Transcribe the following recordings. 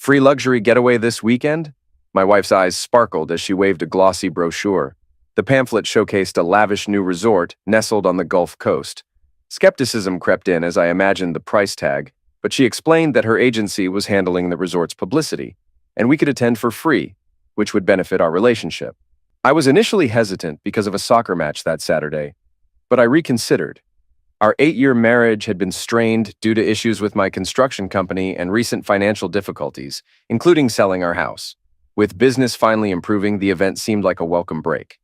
Free luxury getaway this weekend? My wife's eyes sparkled as she waved a glossy brochure. The pamphlet showcased a lavish new resort nestled on the Gulf Coast. Skepticism crept in as I imagined the price tag, but she explained that her agency was handling the resort's publicity, and we could attend for free, which would benefit our relationship. I was initially hesitant because of a soccer match that Saturday, but I reconsidered. Our 8-year marriage had been strained due to issues with my construction company and recent financial difficulties, including selling our house. With business finally improving, the event seemed like a welcome break.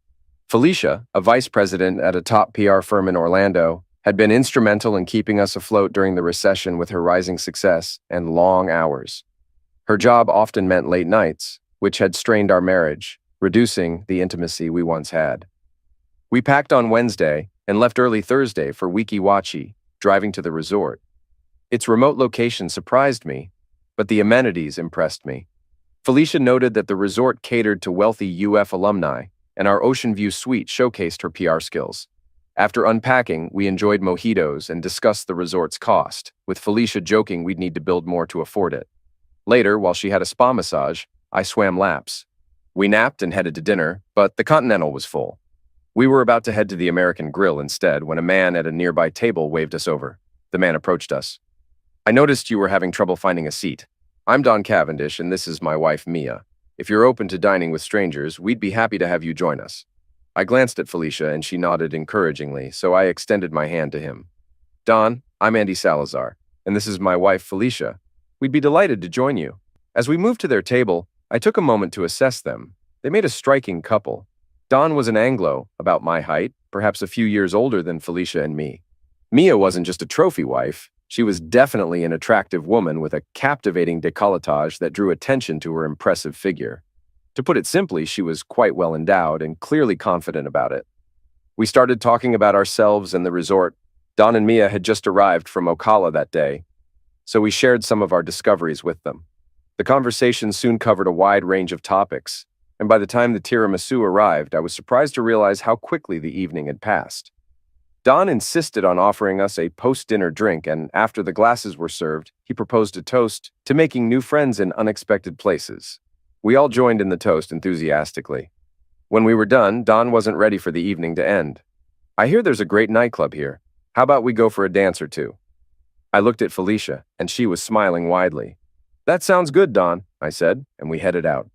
Felicia, a vice president at a top PR firm in Orlando, had been instrumental in keeping us afloat during the recession with her rising success and long hours. Her job often meant late nights, which had strained our marriage, reducing the intimacy we once had. We packed on Wednesday and left early Thursday for Weeki Wachee, driving to the resort. Its remote location surprised me, but the amenities impressed me. Felicia noted that the resort catered to wealthy UF alumni, and our ocean view suite showcased her PR skills. After unpacking, we enjoyed mojitos and discussed the resort's cost, with Felicia joking we'd need to build more to afford it. Later, while she had a spa massage, I swam laps. We napped and headed to dinner, but the Continental was full. We were about to head to the American Grill instead when a man at a nearby table waved us over. The man approached us. "I noticed you were having trouble finding a seat. I'm Don Cavendish, and this is my wife, Mia. If you're open to dining with strangers, we'd be happy to have you join us." I glanced at Felicia, and she nodded encouragingly, so I extended my hand to him. "Don, I'm Andy Salazar, and this is my wife, Felicia. We'd be delighted to join you." As we moved to their table, I took a moment to assess them. They made a striking couple. Don was an Anglo, about my height, perhaps a few years older than Felicia and me. Mia wasn't just a trophy wife. She was definitely an attractive woman with a captivating décolletage that drew attention to her impressive figure. To put it simply, she was quite well endowed and clearly confident about it. We started talking about ourselves and the resort. Don and Mia had just arrived from Ocala that day, so we shared some of our discoveries with them. The conversation soon covered a wide range of topics, and by the time the tiramisu arrived, I was surprised to realize how quickly the evening had passed. Don insisted on offering us a post-dinner drink, and after the glasses were served, he proposed a toast to making new friends in unexpected places. We all joined in the toast enthusiastically. When we were done, Don wasn't ready for the evening to end. "I hear there's a great nightclub here. How about we go for a dance or two?" I looked at Felicia, and she was smiling widely. "That sounds good, Don," I said, and we headed out.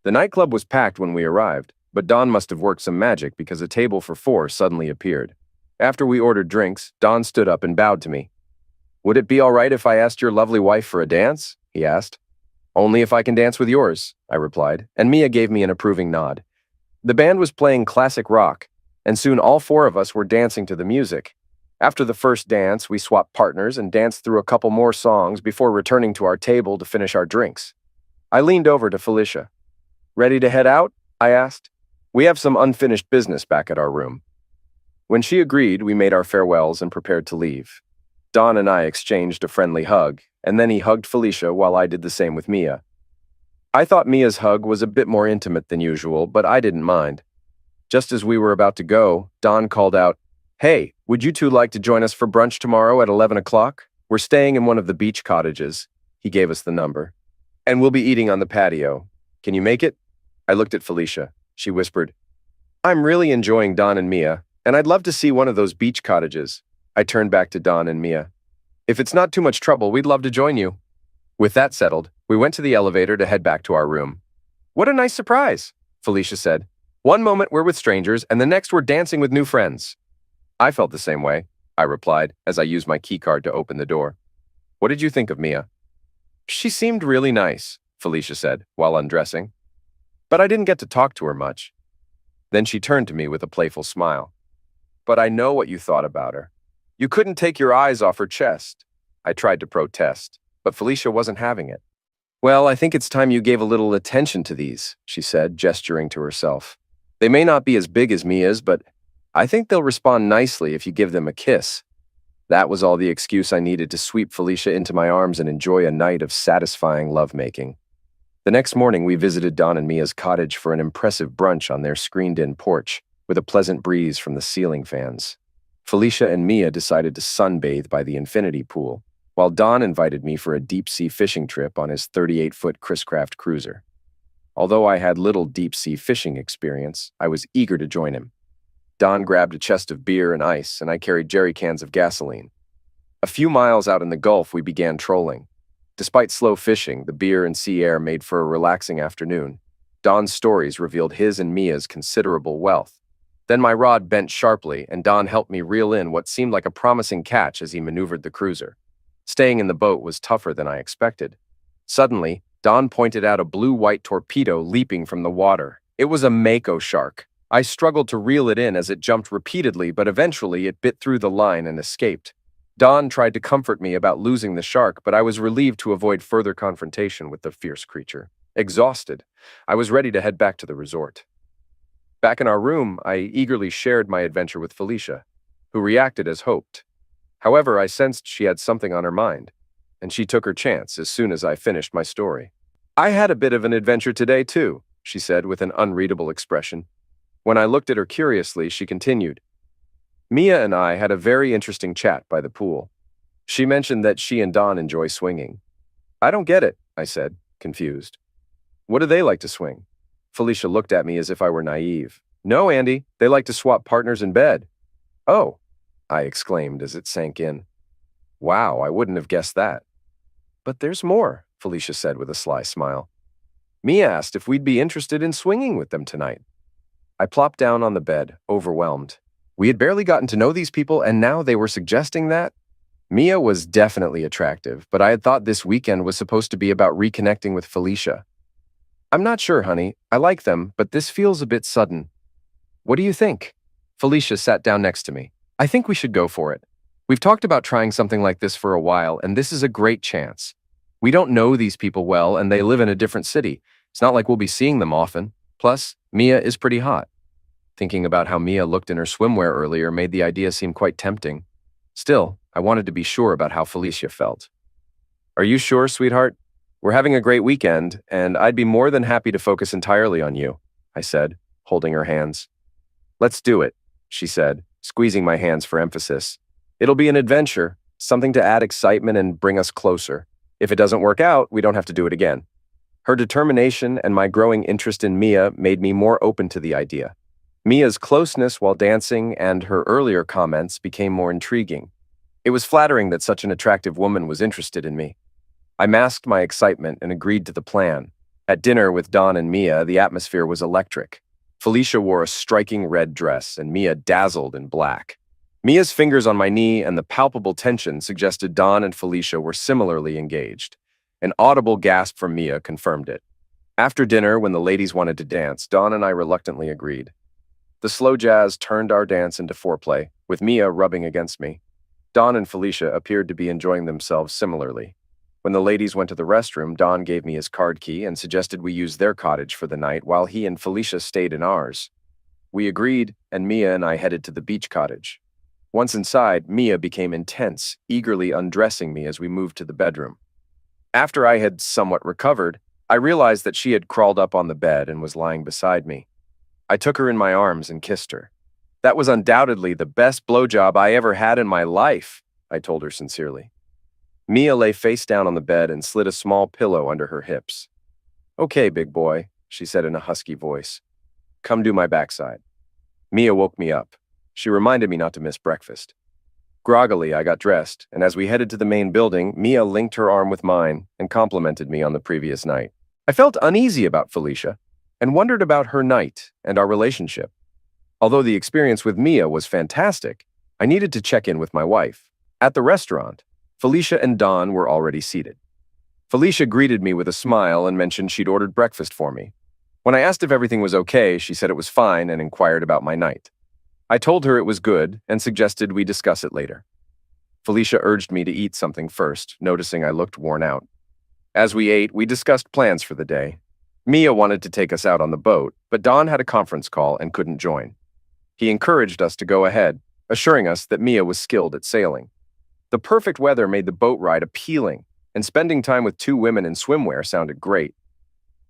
The nightclub was packed when we arrived, but Don must have worked some magic because a table for 4 suddenly appeared. After we ordered drinks, Don stood up and bowed to me. "Would it be all right if I asked your lovely wife for a dance?" he asked. "Only if I can dance with yours," I replied, and Mia gave me an approving nod. The band was playing classic rock, and soon all 4 of us were dancing to the music. After the first dance, we swapped partners and danced through a couple more songs before returning to our table to finish our drinks. I leaned over to Felicia. "Ready to head out?" I asked. "We have some unfinished business back at our room." When she agreed, we made our farewells and prepared to leave. Don and I exchanged a friendly hug, and then he hugged Felicia while I did the same with Mia. I thought Mia's hug was a bit more intimate than usual, but I didn't mind. Just as we were about to go, Don called out, "Hey, would you two like to join us for brunch tomorrow at 11 o'clock? We're staying in one of the beach cottages." He gave us the number. "And we'll be eating on the patio. Can you make it?" I looked at Felicia. She whispered, "I'm really enjoying Don and Mia, and I'd love to see one of those beach cottages." I turned back to Don and Mia. "If it's not too much trouble, we'd love to join you." With that settled, we went to the elevator to head back to our room. "What a nice surprise," Felicia said. "One moment we're with strangers, and the next we're dancing with new friends." "I felt the same way," I replied as I used my keycard to open the door. "What did you think of Mia?" "She seemed really nice," Felicia said while undressing. "But I didn't get to talk to her much." Then she turned to me with a playful smile. "But I know what you thought about her. You couldn't take your eyes off her chest." I tried to protest, but Felicia wasn't having it. "Well, I think it's time you gave a little attention to these," she said, gesturing to herself. "They may not be as big as Mia's, but I think they'll respond nicely if you give them a kiss." That was all the excuse I needed to sweep Felicia into my arms and enjoy a night of satisfying lovemaking. The next morning, we visited Don and Mia's cottage for an impressive brunch on their screened-in porch, with a pleasant breeze from the ceiling fans. Felicia and Mia decided to sunbathe by the infinity pool. while Don invited me for a deep-sea fishing trip on his 38-foot Chris-Craft cruiser. Although I had little deep-sea fishing experience, I was eager to join him. Don grabbed a chest of beer and ice, and I carried jerry cans of gasoline. A few miles out in the Gulf, we began trolling. Despite slow fishing, the beer and sea air made for a relaxing afternoon. Don's stories revealed his and Mia's considerable wealth. Then my rod bent sharply, and Don helped me reel in what seemed like a promising catch as he maneuvered the cruiser. Staying in the boat was tougher than I expected. Suddenly, Don pointed out a blue-white torpedo leaping from the water. It was a mako shark. I struggled to reel it in as it jumped repeatedly, but eventually it bit through the line and escaped. Don tried to comfort me about losing the shark, but I was relieved to avoid further confrontation with the fierce creature. Exhausted, I was ready to head back to the resort. Back in our room, I eagerly shared my adventure with Felicia, who reacted as hoped. However, I sensed she had something on her mind, and she took her chance as soon as I finished my story. "I had a bit of an adventure today, too," she said with an unreadable expression. When I looked at her curiously, she continued. "Mia and I had a very interesting chat by the pool. She mentioned that she and Don enjoy swinging." "I don't get it," I said, confused. "What do they like to swing?" Felicia looked at me as if I were naive. "No, Andy, they like to swap partners in bed." "Oh," I exclaimed as it sank in. "Wow, I wouldn't have guessed that." "But there's more," Felicia said with a sly smile. "Mia asked if we'd be interested in swinging with them tonight." I plopped down on the bed, overwhelmed. We had barely gotten to know these people, and now they were suggesting that? Mia was definitely attractive, but I had thought this weekend was supposed to be about reconnecting with Felicia. "I'm not sure, honey. I like them, but this feels a bit sudden." "What do you think?" Felicia sat down next to me. "I think we should go for it. We've talked about trying something like this for a while, and this is a great chance. We don't know these people well, and they live in a different city. It's not like we'll be seeing them often. Plus, Mia is pretty hot." Thinking about how Mia looked in her swimwear earlier made the idea seem quite tempting. Still, I wanted to be sure about how Felicia felt. "Are you sure, sweetheart? We're having a great weekend, and I'd be more than happy to focus entirely on you," I said, holding her hands. "Let's do it," she said, squeezing my hands for emphasis. "It'll be an adventure, something to add excitement and bring us closer. If it doesn't work out, we don't have to do it again." Her determination and my growing interest in Mia made me more open to the idea. Mia's closeness while dancing and her earlier comments became more intriguing. It was flattering that such an attractive woman was interested in me. I masked my excitement and agreed to the plan. At dinner with Don and Mia, the atmosphere was electric. Felicia wore a striking red dress, and Mia dazzled in black. Mia's fingers on my knee and the palpable tension suggested Don and Felicia were similarly engaged. An audible gasp from Mia confirmed it. After dinner, when the ladies wanted to dance, Don and I reluctantly agreed. The slow jazz turned our dance into foreplay, with Mia rubbing against me. Don and Felicia appeared to be enjoying themselves similarly. When the ladies went to the restroom, Don gave me his card key and suggested we use their cottage for the night while he and Felicia stayed in ours. We agreed, and Mia and I headed to the beach cottage. Once inside, Mia became intense, eagerly undressing me as we moved to the bedroom. After I had somewhat recovered, I realized that she had crawled up on the bed and was lying beside me. I took her in my arms and kissed her. "That was undoubtedly the best blowjob I ever had in my life," I told her sincerely. Mia lay face down on the bed and slid a small pillow under her hips. "Okay, big boy," she said in a husky voice. "Come do my backside." Mia woke me up. She reminded me not to miss breakfast. Groggily, I got dressed, and as we headed to the main building, Mia linked her arm with mine and complimented me on the previous night. I felt uneasy about Felicia and wondered about her night and our relationship. Although the experience with Mia was fantastic, I needed to check in with my wife. At the restaurant, Felicia and Don were already seated. Felicia greeted me with a smile and mentioned she'd ordered breakfast for me. When I asked if everything was okay, she said it was fine and inquired about my night. I told her it was good and suggested we discuss it later. Felicia urged me to eat something first, noticing I looked worn out. As we ate, we discussed plans for the day. Mia wanted to take us out on the boat, but Don had a conference call and couldn't join. He encouraged us to go ahead, assuring us that Mia was skilled at sailing. The perfect weather made the boat ride appealing, and spending time with two women in swimwear sounded great.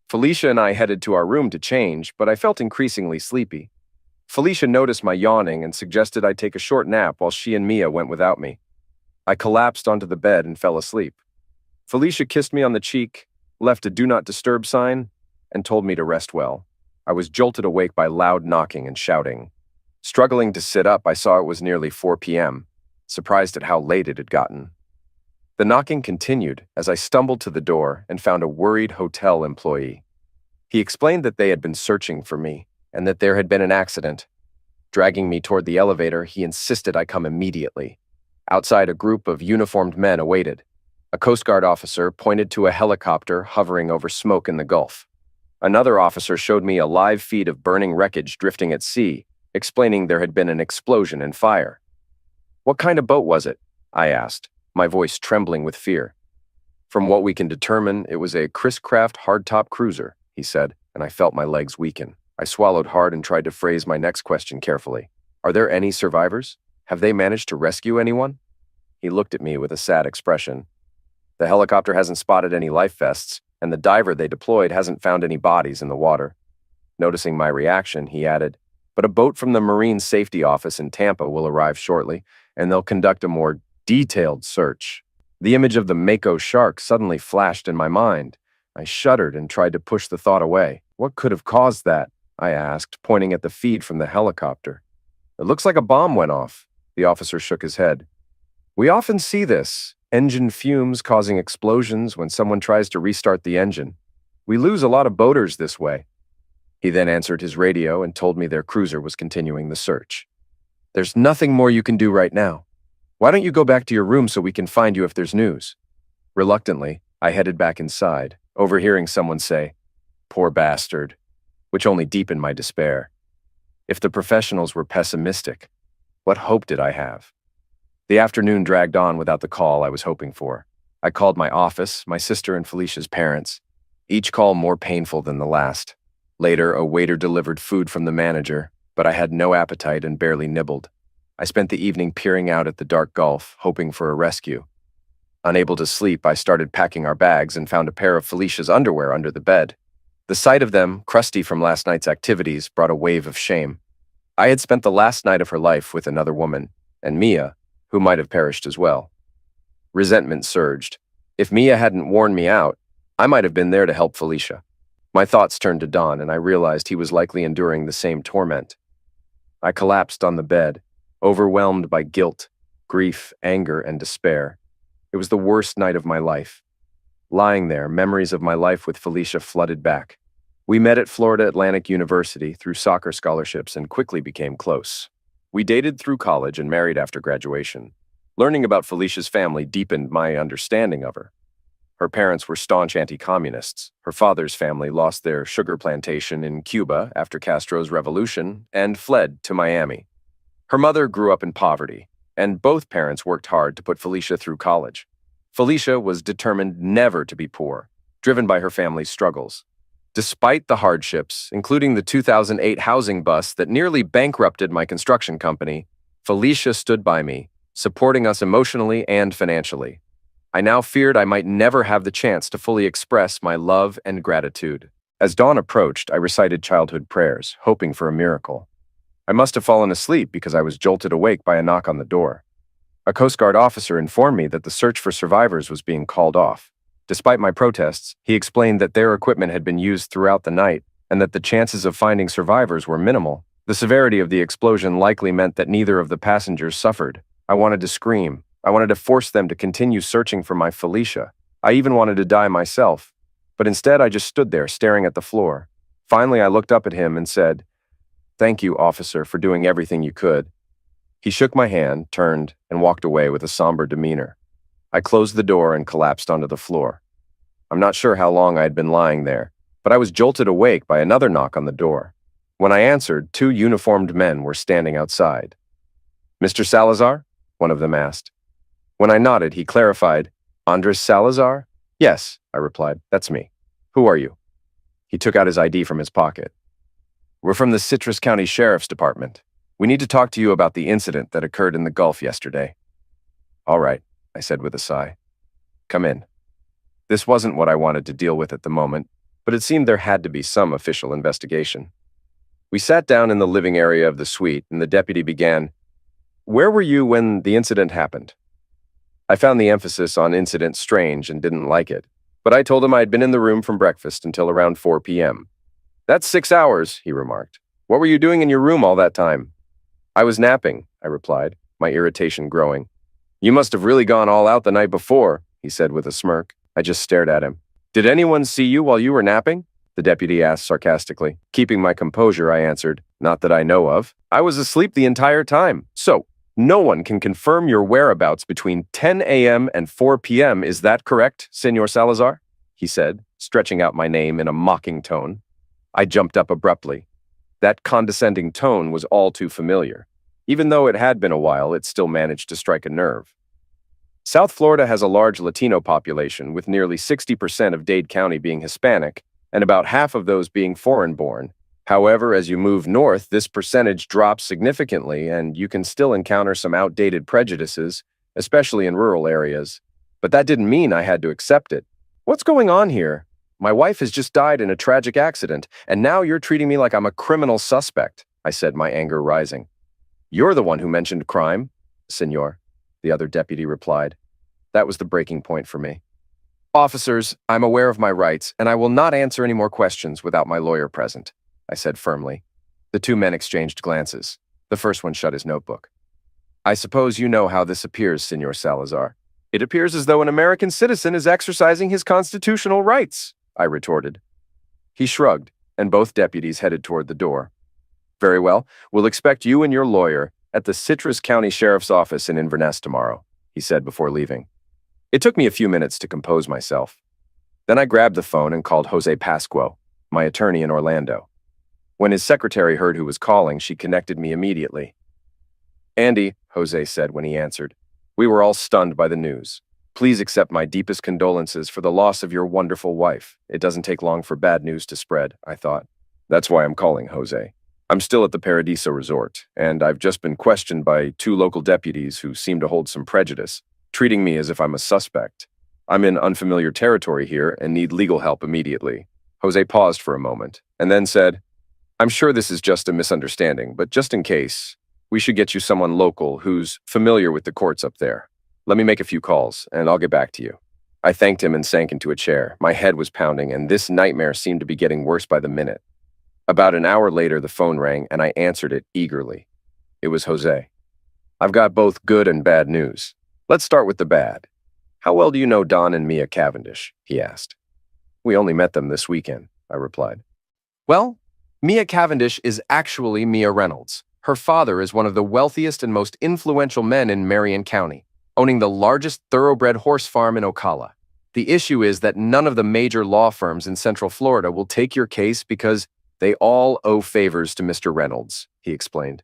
Felicia and I headed to our room to change, but I felt increasingly sleepy. Felicia noticed my yawning and suggested I take a short nap while she and Mia went without me. I collapsed onto the bed and fell asleep. Felicia kissed me on the cheek, left a do not disturb sign, and told me to rest well. I was jolted awake by loud knocking and shouting. Struggling to sit up, I saw it was nearly 4 p.m., surprised at how late it had gotten. The knocking continued as I stumbled to the door and found a worried hotel employee. He explained that they had been searching for me and that there had been an accident. Dragging me toward the elevator, he insisted I come immediately. Outside, a group of uniformed men awaited. A Coast Guard officer pointed to a helicopter hovering over smoke in the Gulf. Another officer showed me a live feed of burning wreckage drifting at sea, explaining there had been an explosion and fire. "What kind of boat was it?" I asked, my voice trembling with fear. "From what we can determine, it was a Chris Craft hardtop cruiser," he said, and I felt my legs weaken. I swallowed hard and tried to phrase my next question carefully. "Are there any survivors? Have they managed to rescue anyone?" He looked at me with a sad expression. "The helicopter hasn't spotted any life vests, and the diver they deployed hasn't found any bodies in the water." Noticing my reaction, he added, "But a boat from the Marine Safety Office in Tampa will arrive shortly, and they'll conduct a more detailed search." The image of the Mako shark suddenly flashed in my mind. I shuddered and tried to push the thought away. "What could have caused that?" I asked, pointing at the feed from the helicopter. "It looks like a bomb went off." The officer shook his head. "We often see this, engine fumes causing explosions when someone tries to restart the engine. We lose a lot of boaters this way." He then answered his radio and told me their cruiser was continuing the search. "There's nothing more you can do right now. Why don't you go back to your room so we can find you if there's news?" Reluctantly, I headed back inside, overhearing someone say, "Poor bastard," which only deepened my despair. If the professionals were pessimistic, what hope did I have? The afternoon dragged on without the call I was hoping for. I called my office, my sister and Felicia's parents, each call more painful than the last. Later, a waiter delivered food from the manager, but I had no appetite and barely nibbled. I spent the evening peering out at the dark Gulf, hoping for a rescue. Unable to sleep, I started packing our bags and found a pair of Felicia's underwear under the bed. The sight of them, crusty from last night's activities, brought a wave of shame. I had spent the last night of her life with another woman, and Mia, who might have perished as well. Resentment surged. If Mia hadn't worn me out, I might have been there to help Felicia. My thoughts turned to Don, and I realized he was likely enduring the same torment. I collapsed on the bed, overwhelmed by guilt, grief, anger, and despair. It was the worst night of my life. Lying there, memories of my life with Felicia flooded back. We met at Florida Atlantic University through soccer scholarships and quickly became close. We dated through college and married after graduation. Learning about Felicia's family deepened my understanding of her. Her parents were staunch anti-communists. Her father's family lost their sugar plantation in Cuba after Castro's revolution and fled to Miami. Her mother grew up in poverty, and both parents worked hard to put Felicia through college. Felicia was determined never to be poor, driven by her family's struggles. Despite the hardships, including the 2008 housing bust that nearly bankrupted my construction company, Felicia stood by me, supporting us emotionally and financially. I now feared I might never have the chance to fully express my love and gratitude. As dawn approached, I recited childhood prayers, hoping for a miracle. I must have fallen asleep because I was jolted awake by a knock on the door. A Coast Guard officer informed me that the search for survivors was being called off. Despite my protests, he explained that their equipment had been used throughout the night and that the chances of finding survivors were minimal. The severity of the explosion likely meant that neither of the passengers suffered. I wanted to scream. I wanted to force them to continue searching for my Felicia. I even wanted to die myself. But instead, I just stood there staring at the floor. Finally, I looked up at him and said, "Thank you, officer, for doing everything you could." He shook my hand, turned, and walked away with a somber demeanor. I closed the door and collapsed onto the floor. I'm not sure how long I had been lying there, but I was jolted awake by another knock on the door. When I answered, 2 uniformed men were standing outside. "Mr. Salazar?" one of them asked. When I nodded, he clarified, "Andres Salazar?" "Yes," I replied, "that's me. Who are you?" He took out his ID from his pocket. "We're from the Citrus County Sheriff's Department. We need to talk to you about the incident that occurred in the Gulf yesterday." "All right," I said with a sigh. "Come in." This wasn't what I wanted to deal with at the moment, but it seemed there had to be some official investigation. We sat down in the living area of the suite, and the deputy began, "Where were you when the incident happened?" I found the emphasis on incident strange and didn't like it, but I told him I had been in the room from breakfast until around 4 p.m. "That's 6 hours," he remarked. "What were you doing in your room all that time?" "I was napping," I replied, my irritation growing. "You must have really gone all out the night before," he said with a smirk. I just stared at him. "Did anyone see you while you were napping?" the deputy asked sarcastically. Keeping my composure, I answered, "Not that I know of. I was asleep the entire time. So, no one can confirm your whereabouts between 10 a.m. and 4 p.m., is that correct, Senor Salazar?" he said, stretching out my name in a mocking tone. I jumped up abruptly. That condescending tone was all too familiar. Even though it had been a while, it still managed to strike a nerve. South Florida has a large Latino population, with nearly 60% of Dade County being Hispanic, and about half of those being foreign-born. However, as you move north, this percentage drops significantly, and you can still encounter some outdated prejudices, especially in rural areas. But that didn't mean I had to accept it. "What's going on here? My wife has just died in a tragic accident, and now you're treating me like I'm a criminal suspect," I said, my anger rising. "You're the one who mentioned crime, senor," the other deputy replied. That was the breaking point for me. "Officers, I'm aware of my rights, and I will not answer any more questions without my lawyer present," I said firmly. The two men exchanged glances. The first one shut his notebook. "I suppose you know how this appears, Senor Salazar." "It appears as though an American citizen is exercising his constitutional rights," I retorted. He shrugged, and both deputies headed toward the door. "Very well, we'll expect you and your lawyer at the Citrus County Sheriff's Office in Inverness tomorrow," he said before leaving. It took me a few minutes to compose myself. Then I grabbed the phone and called Jose Pascuo, my attorney in Orlando. When his secretary heard who was calling, she connected me immediately. "Andy," Jose said when he answered, "we were all stunned by the news. Please accept my deepest condolences for the loss of your wonderful wife. It doesn't take long for bad news to spread," I thought. "That's why I'm calling, Jose. I'm still at the Paradiso Resort, and I've just been questioned by 2 local deputies who seem to hold some prejudice, treating me as if I'm a suspect. I'm in unfamiliar territory here and need legal help immediately." Jose paused for a moment, and then said, "I'm sure this is just a misunderstanding, but just in case, we should get you someone local who's familiar with the courts up there. Let me make a few calls, and I'll get back to you." I thanked him and sank into a chair. My head was pounding, and this nightmare seemed to be getting worse by the minute. About an hour later, the phone rang, and I answered it eagerly. It was Jose. "I've got both good and bad news. Let's start with the bad. How well do you know Don and Mia Cavendish?" he asked. "We only met them this weekend," I replied. "Well, Mia Cavendish is actually Mia Reynolds. Her father is one of the wealthiest and most influential men in Marion County, owning the largest thoroughbred horse farm in Ocala. The issue is that none of the major law firms in Central Florida will take your case because they all owe favors to Mr. Reynolds," he explained.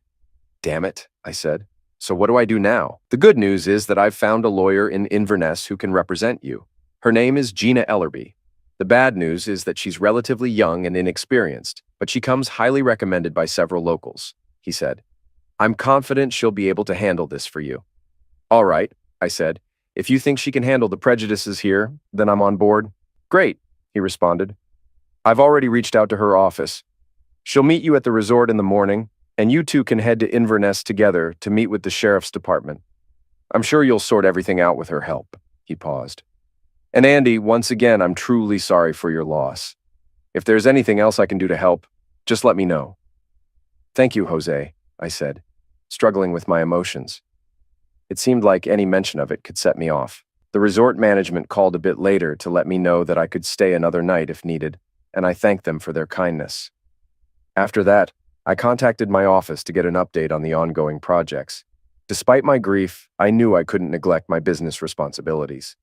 "Damn it," I said. "So what do I do now?" "The good news is that I've found a lawyer in Inverness who can represent you. Her name is Gina Ellerby. The bad news is that she's relatively young and inexperienced, but she comes highly recommended by several locals," he said. "I'm confident she'll be able to handle this for you." "All right," I said. "If you think she can handle the prejudices here, then I'm on board." "Great," he responded. "I've already reached out to her office. She'll meet you at the resort in the morning, and you two can head to Inverness together to meet with the sheriff's department. I'm sure you'll sort everything out with her help." He paused. "And Andy, once again, I'm truly sorry for your loss. If there's anything else I can do to help, just let me know." "Thank you, Jose," I said, struggling with my emotions. It seemed like any mention of it could set me off. The resort management called a bit later to let me know that I could stay another night if needed, and I thanked them for their kindness. After that, I contacted my office to get an update on the ongoing projects. Despite my grief, I knew I couldn't neglect my business responsibilities.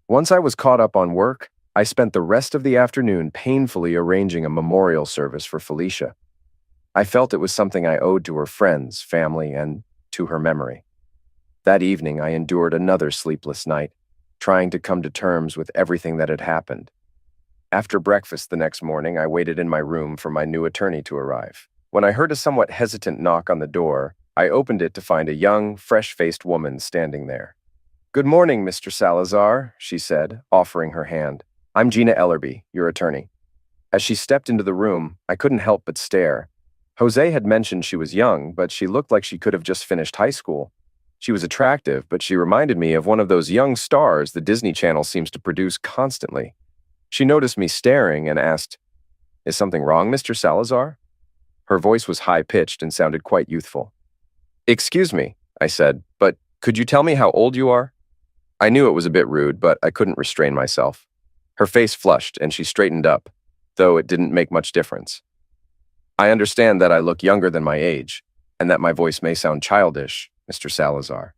Once I was caught up on work, I spent the rest of the afternoon painfully arranging a memorial service for Felicia. I felt it was something I owed to her friends, family, and to her memory. That evening, I endured another sleepless night, trying to come to terms with everything that had happened. After breakfast the next morning, I waited in my room for my new attorney to arrive. When I heard a somewhat hesitant knock on the door, I opened it to find a young, fresh-faced woman standing there. "Good morning, Mr. Salazar," she said, offering her hand. "I'm Gina Ellerby, your attorney." As she stepped into the room, I couldn't help but stare. Jose had mentioned she was young, but she looked like she could have just finished high school. She was attractive, but she reminded me of one of those young stars the Disney Channel seems to produce constantly. She noticed me staring and asked, "Is something wrong, Mr. Salazar?" Her voice was high-pitched and sounded quite youthful. "Excuse me," I said, "but could you tell me how old you are?" I knew it was a bit rude, but I couldn't restrain myself. Her face flushed and she straightened up, though it didn't make much difference. "I understand that I look younger than my age, and that my voice may sound childish, Mr. Salazar.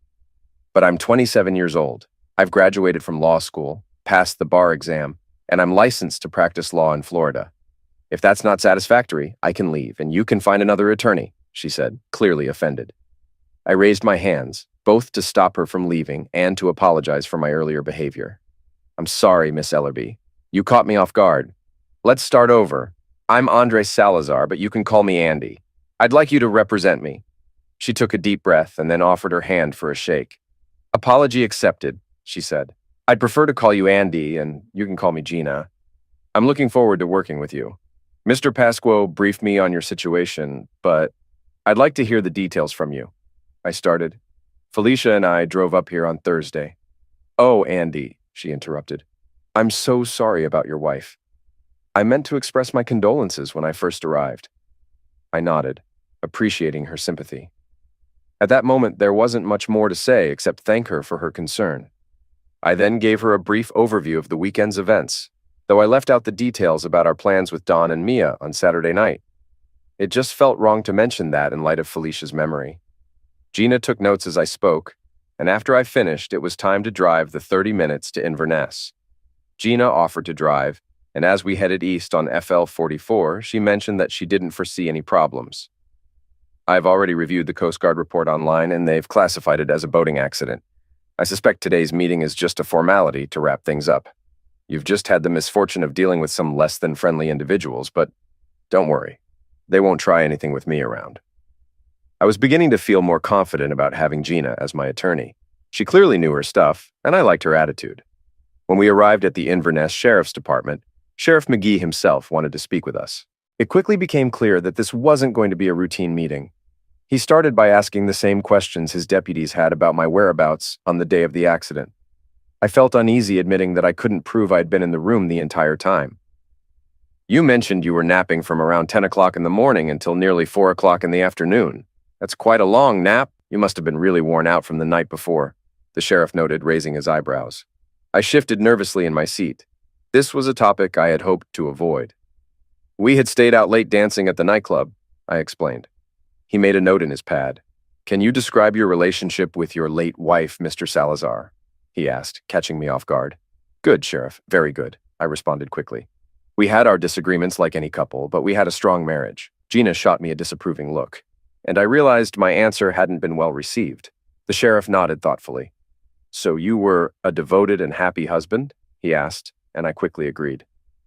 But I'm 27 years old. I've graduated from law school, passed the bar exam, and I'm licensed to practice law in Florida. If that's not satisfactory, I can leave, and you can find another attorney," she said, clearly offended. I raised my hands, both to stop her from leaving and to apologize for my earlier behavior. "I'm sorry, Miss Ellerby. You caught me off guard. Let's start over. I'm Andres Salazar, but you can call me Andy. I'd like you to represent me." She took a deep breath and then offered her hand for a shake. "Apology accepted," she said. "I'd prefer to call you Andy, and you can call me Gina. I'm looking forward to working with you. Mr. Pasquo briefed me on your situation, but I'd like to hear the details from you." I started. "Felicia and I drove up here on Thursday." "Oh, Andy," she interrupted. "I'm so sorry about your wife. I meant to express my condolences when I first arrived." I nodded, appreciating her sympathy. At that moment, there wasn't much more to say except thank her for her concern. I then gave her a brief overview of the weekend's events, though I left out the details about our plans with Don and Mia on Saturday night. It just felt wrong to mention that in light of Felicia's memory. Gina took notes as I spoke, and after I finished, it was time to drive the 30 minutes to Inverness. Gina offered to drive, and as we headed east on FL 44, she mentioned that she didn't foresee any problems. "I've already reviewed the Coast Guard report online, and they've classified it as a boating accident. I suspect today's meeting is just a formality to wrap things up. You've just had the misfortune of dealing with some less-than-friendly individuals, but don't worry. They won't try anything with me around." I was beginning to feel more confident about having Gina as my attorney. She clearly knew her stuff, and I liked her attitude. When we arrived at the Inverness Sheriff's Department, Sheriff McGee himself wanted to speak with us. It quickly became clear that this wasn't going to be a routine meeting. He started by asking the same questions his deputies had about my whereabouts on the day of the accident. I felt uneasy admitting that I couldn't prove I'd been in the room the entire time. "You mentioned you were napping from around 10 o'clock in the morning until nearly 4 o'clock in the afternoon. That's quite a long nap. You must have been really worn out from the night before," the sheriff noted, raising his eyebrows. I shifted nervously in my seat. This was a topic I had hoped to avoid. "We had stayed out late dancing at the nightclub," I explained. He made a note in his pad. "Can you describe your relationship with your late wife, Mr. Salazar?" he asked, catching me off guard. "Good, Sheriff, very good," I responded quickly. "We had our disagreements like any couple, but we had a strong marriage." Gina shot me a disapproving look, and I realized my answer hadn't been well received. The sheriff nodded thoughtfully. "So you were a devoted and happy husband?" he asked, and I quickly agreed.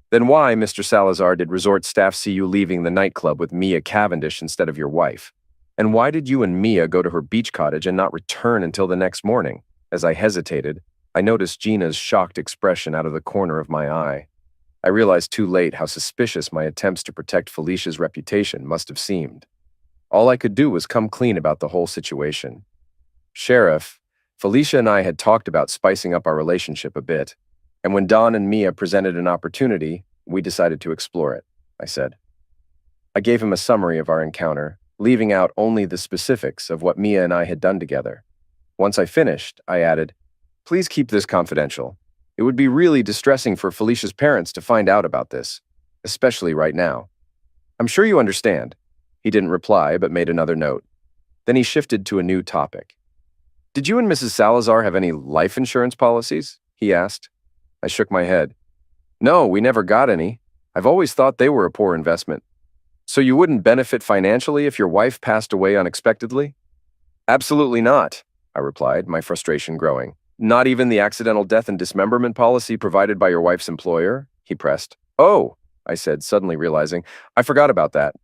"Then why, Mr. Salazar, did resort staff see you leaving the nightclub with Mia Cavendish instead of your wife? And why did you and Mia go to her beach cottage and not return until the next morning?" As I hesitated, I noticed Gina's shocked expression out of the corner of my eye. I realized too late how suspicious my attempts to protect Felicia's reputation must have seemed. All I could do was come clean about the whole situation. "Sheriff, Felicia and I had talked about spicing up our relationship a bit, and when Don and Mia presented an opportunity, we decided to explore it," I said. I gave him a summary of our encounter, leaving out only the specifics of what Mia and I had done together. Once I finished, I added, "Please keep this confidential. It would be really distressing for Felicia's parents to find out about this, especially right now." "I'm sure you understand." He didn't reply, but made another note. Then he shifted to a new topic. "Did you and Mrs. Salazar have any life insurance policies?" he asked. I shook my head. "No, we never got any. I've always thought they were a poor investment." "So you wouldn't benefit financially if your wife passed away unexpectedly?" "Absolutely not," I replied, my frustration growing. "Not even the accidental death and dismemberment policy provided by your wife's employer?" he pressed. "Oh," I said, suddenly realizing, "I forgot about that."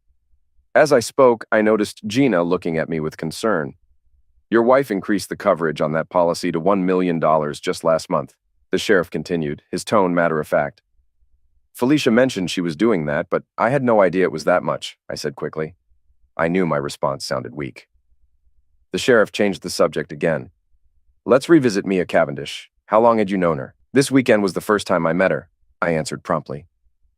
As I spoke, I noticed Gina looking at me with concern. "Your wife increased the coverage on that policy to $1 million just last month," the sheriff continued, his tone matter-of-fact. "Felicia mentioned she was doing that, but I had no idea it was that much," I said quickly. I knew my response sounded weak. The sheriff changed the subject again. Let's revisit Mia Cavendish. How long had you known her? This weekend was the first time I met her, I answered promptly.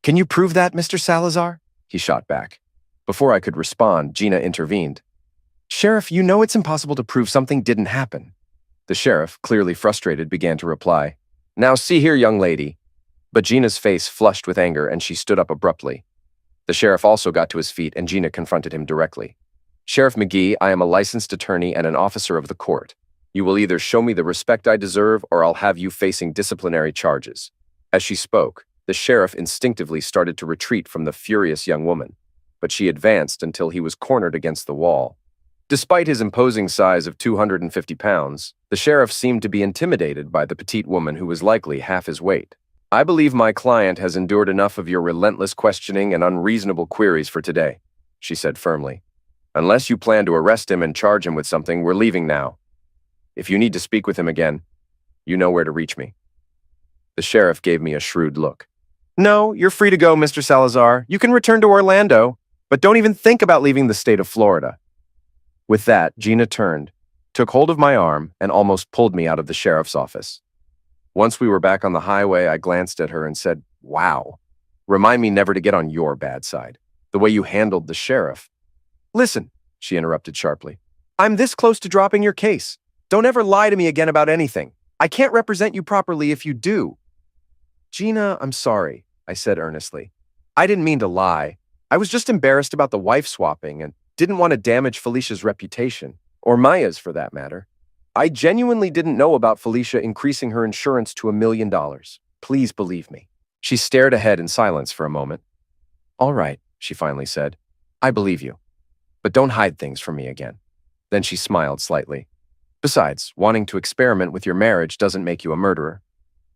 Can you prove that, Mr. Salazar? He shot back. Before I could respond, Gina intervened. Sheriff, you know it's impossible to prove something didn't happen. The sheriff, clearly frustrated, began to reply. Now see here, young lady. But Gina's face flushed with anger and she stood up abruptly. The sheriff also got to his feet and Gina confronted him directly. Sheriff McGee, I am a licensed attorney and an officer of the court. You will either show me the respect I deserve or I'll have you facing disciplinary charges. As she spoke, the sheriff instinctively started to retreat from the furious young woman, but she advanced until he was cornered against the wall. Despite his imposing size of 250 pounds, the sheriff seemed to be intimidated by the petite woman who was likely half his weight. I believe my client has endured enough of your relentless questioning and unreasonable queries for today, she said firmly. Unless you plan to arrest him and charge him with something, we're leaving now. If you need to speak with him again, you know where to reach me. The sheriff gave me a shrewd look. No, you're free to go, Mr. Salazar. You can return to Orlando, but don't even think about leaving the state of Florida. With that, Gina turned, took hold of my arm, and almost pulled me out of the sheriff's office. Once we were back on the highway, I glanced at her and said, Wow. Remind me never to get on your bad side. The way you handled the sheriff. Listen, she interrupted sharply. I'm this close to dropping your case. Don't ever lie to me again about anything. I can't represent you properly if you do. Gina, I'm sorry, I said earnestly. I didn't mean to lie. I was just embarrassed about the wife swapping and didn't want to damage Felicia's reputation, or Maya's for that matter. I genuinely didn't know about Felicia increasing her insurance to $1 million. Please believe me. She stared ahead in silence for a moment. All right, she finally said. I believe you. But don't hide things from me again. Then she smiled slightly. Besides, wanting to experiment with your marriage doesn't make you a murderer.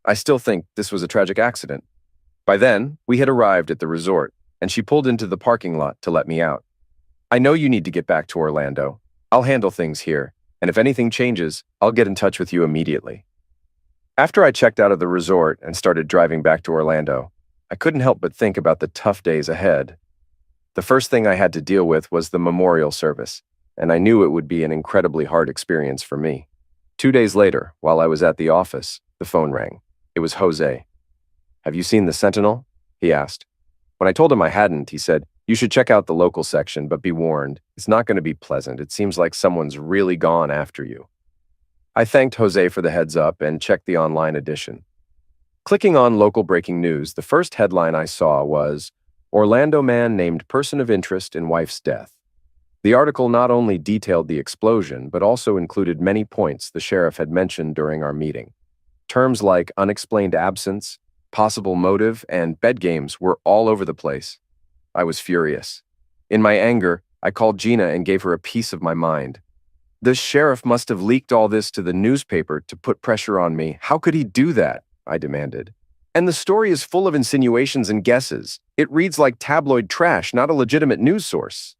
I still think this was a tragic accident. By then, we had arrived at the resort, and she pulled into the parking lot to let me out. I know you need to get back to Orlando. I'll handle things here, and if anything changes, I'll get in touch with you immediately. After I checked out of the resort and started driving back to Orlando, I couldn't help but think about the tough days ahead. The first thing I had to deal with was the memorial service, and I knew it would be an incredibly hard experience for me. 2 days later, while I was at the office, the phone rang. It was Jose. Have you seen the Sentinel? He asked. When I told him I hadn't, he said, you should check out the local section, but be warned, it's not going to be pleasant. It seems like someone's really gone after you. I thanked Jose for the heads up and checked the online edition. Clicking on local breaking news, the first headline I saw was, Orlando man named person of interest in wife's death. The article not only detailed the explosion, but also included many points the sheriff had mentioned during our meeting. Terms like unexplained absence, possible motive, and bed games were all over the place. I was furious. In my anger, I called Gina and gave her a piece of my mind. The sheriff must have leaked all this to the newspaper to put pressure on me. How could he do that? I demanded. And the story is full of insinuations and guesses. It reads like tabloid trash, not a legitimate news source.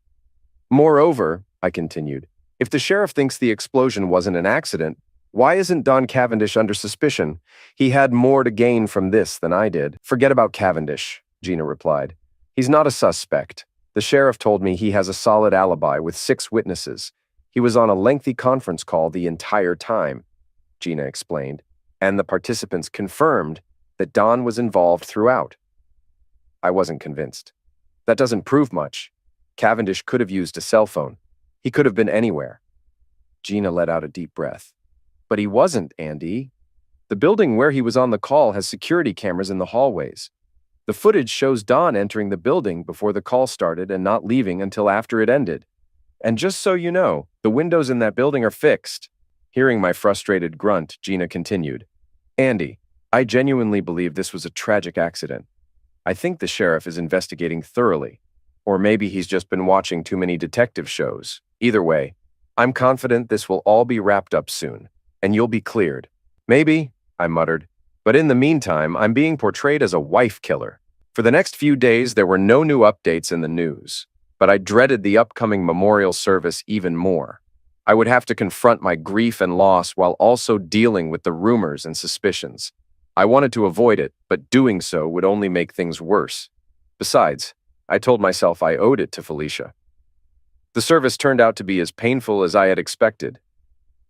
Moreover, I continued, if the sheriff thinks the explosion wasn't an accident, why isn't Don Cavendish under suspicion? He had more to gain from this than I did. Forget about Cavendish, Gina replied. He's not a suspect. The sheriff told me he has a solid alibi with 6 witnesses. He was on a lengthy conference call the entire time, Gina explained, and the participants confirmed that Don was involved throughout. I wasn't convinced. That doesn't prove much. Cavendish could have used a cell phone. He could have been anywhere. Gina let out a deep breath. But he wasn't, Andy. The building where he was on the call has security cameras in the hallways. The footage shows Don entering the building before the call started and not leaving until after it ended. And just so you know, the windows in that building are fixed. Hearing my frustrated grunt, Gina continued. Andy, I genuinely believe this was a tragic accident. I think the sheriff is investigating thoroughly. Or maybe he's just been watching too many detective shows. Either way, I'm confident this will all be wrapped up soon, and you'll be cleared. Maybe, I muttered. But in the meantime, I'm being portrayed as a wife killer. For the next few days, there were no new updates in the news, but I dreaded the upcoming memorial service even more. I would have to confront my grief and loss while also dealing with the rumors and suspicions. I wanted to avoid it, but doing so would only make things worse. Besides, I told myself I owed it to Felicia. The service turned out to be as painful as I had expected.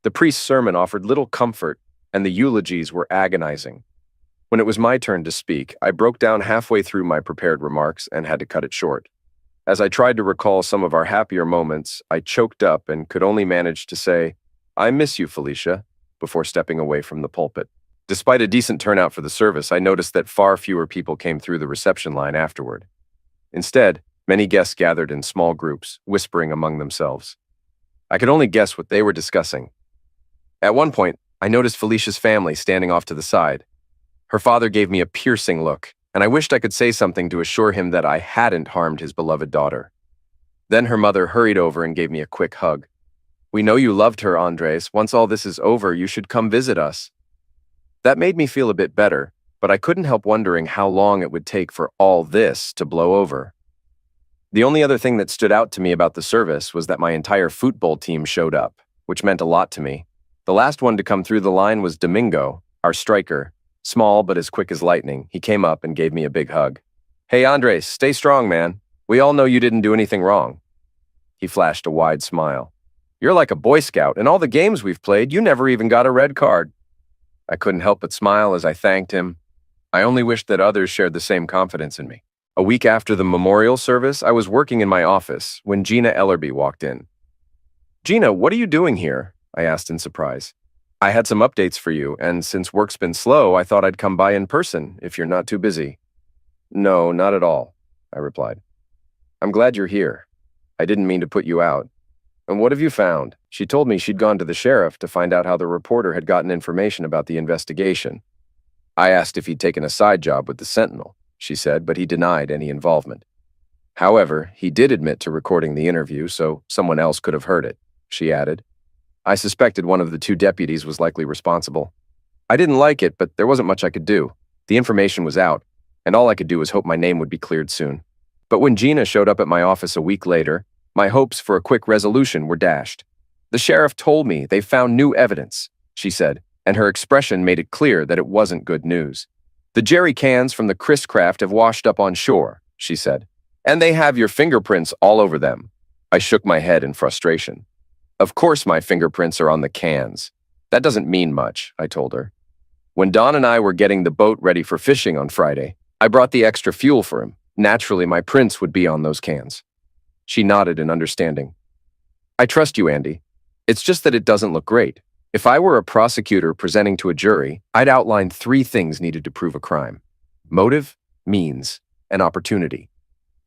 The priest's sermon offered little comfort, and the eulogies were agonizing. When it was my turn to speak, I broke down halfway through my prepared remarks and had to cut it short. As I tried to recall some of our happier moments, I choked up and could only manage to say, "I miss you, Felicia," before stepping away from the pulpit. Despite a decent turnout for the service, I noticed that far fewer people came through the reception line afterward. Instead, many guests gathered in small groups, whispering among themselves. I could only guess what they were discussing. At one point, I noticed Felicia's family standing off to the side. Her father gave me a piercing look, and I wished I could say something to assure him that I hadn't harmed his beloved daughter. Then her mother hurried over and gave me a quick hug. "We know you loved her, Andres. Once all this is over, you should come visit us." That made me feel a bit better, but I couldn't help wondering how long it would take for all this to blow over. The only other thing that stood out to me about the service was that my entire football team showed up, which meant a lot to me. The last one to come through the line was Domingo, our striker. Small but as quick as lightning, he came up and gave me a big hug. "Hey Andres, stay strong, man. We all know you didn't do anything wrong." He flashed a wide smile. "You're like a Boy Scout. In all the games we've played, you never even got a red card." I couldn't help but smile as I thanked him. I only wished that others shared the same confidence in me. A week after the memorial service, I was working in my office when Gina Ellerby walked in. "Gina, what are you doing here?" I asked in surprise. "I had some updates for you, and since work's been slow, I thought I'd come by in person if you're not too busy." "No, not at all," I replied. "I'm glad you're here. I didn't mean to put you out. And what have you found?" She told me she'd gone to the sheriff to find out how the reporter had gotten information about the investigation. I asked if he'd taken a side job with the Sentinel, she said, but he denied any involvement. However, he did admit to recording the interview, so someone else could have heard it, she added. I suspected one of the two deputies was likely responsible. I didn't like it, but there wasn't much I could do. The information was out, and all I could do was hope my name would be cleared soon. But when Gina showed up at my office a week later, my hopes for a quick resolution were dashed. "The sheriff told me they found new evidence," she said, and her expression made it clear that it wasn't good news. "The jerry cans from the Chris Craft have washed up on shore," she said, "and they have your fingerprints all over them." I shook my head in frustration. "Of course my fingerprints are on the cans. That doesn't mean much," I told her. "When Don and I were getting the boat ready for fishing on Friday, I brought the extra fuel for him. Naturally, my prints would be on those cans." She nodded in understanding. "I trust you, Andy. It's just that it doesn't look great. If I were a prosecutor presenting to a jury, I'd outline 3 things needed to prove a crime: motive, means, and opportunity.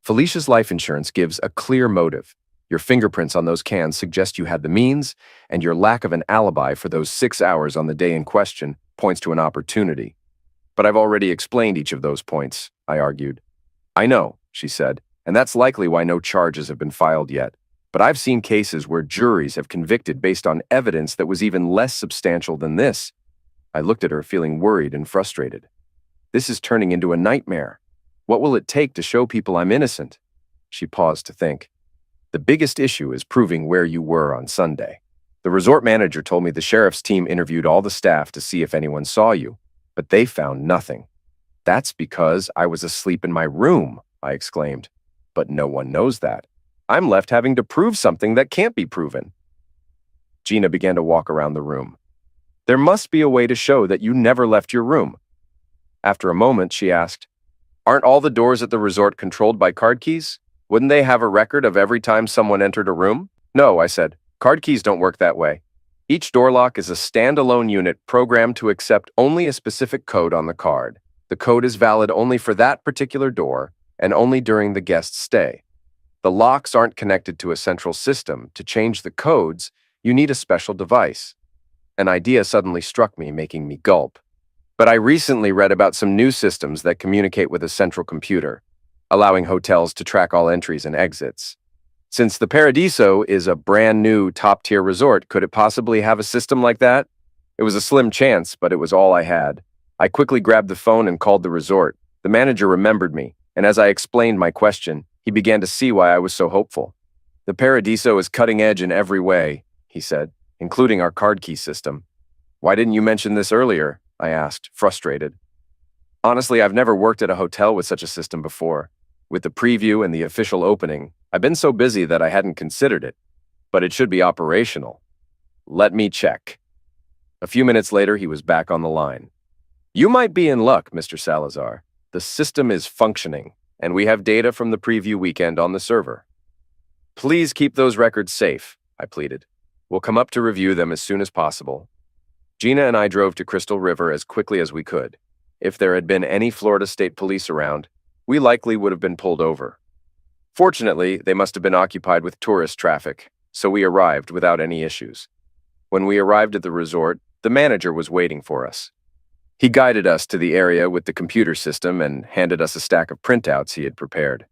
Felicia's life insurance gives a clear motive. Your fingerprints on those cans suggest you had the means, and your lack of an alibi for those 6 hours on the day in question points to an opportunity. But I've already explained each of those points," I argued. "I know," she said, "and that's likely why no charges have been filed yet. But I've seen cases where juries have convicted based on evidence that was even less substantial than this." I looked at her feeling worried and frustrated. "This is turning into a nightmare. What will it take to show people I'm innocent?" She paused to think. "The biggest issue is proving where you were on Sunday. The resort manager told me the sheriff's team interviewed all the staff to see if anyone saw you, but they found nothing." "That's because I was asleep in my room," I exclaimed. "But no one knows that. I'm left having to prove something that can't be proven." Gina began to walk around the room. "There must be a way to show that you never left your room." After a moment, she asked, "Aren't all the doors at the resort controlled by card keys? Wouldn't they have a record of every time someone entered a room?" "No," I said. "Card keys don't work that way. Each door lock is a standalone unit programmed to accept only a specific code on the card. The code is valid only for that particular door and only during the guest's stay. The locks aren't connected to a central system. To change the codes, you need a special device." An idea suddenly struck me, making me gulp. "But I recently read about some new systems that communicate with a central computer, allowing hotels to track all entries and exits. Since the Paradiso is a brand new top-tier resort, could it possibly have a system like that?" It was a slim chance, but it was all I had. I quickly grabbed the phone and called the resort. The manager remembered me, and as I explained my question, he began to see why I was so hopeful. "The Paradiso is cutting edge in every way," he said, "including our card key system." "Why didn't you mention this earlier?" I asked, frustrated. "Honestly, I've never worked at a hotel with such a system before. With the preview and the official opening, I've been so busy that I hadn't considered it, but it should be operational. Let me check. A few minutes later, he was back on the line. You might be in luck, Mr. Salazar. The system is functioning, and we have data from the preview weekend on the server. Please keep those records safe, I pleaded. We'll come up to review them as soon as possible. Gina and I drove to Crystal River as quickly as we could. If there had been any Florida State Police around, we likely would have been pulled over. Fortunately, they must have been occupied with tourist traffic, so we arrived without any issues. When we arrived at the resort, the manager was waiting for us. He guided us to the area with the computer system and handed us a stack of printouts he had prepared.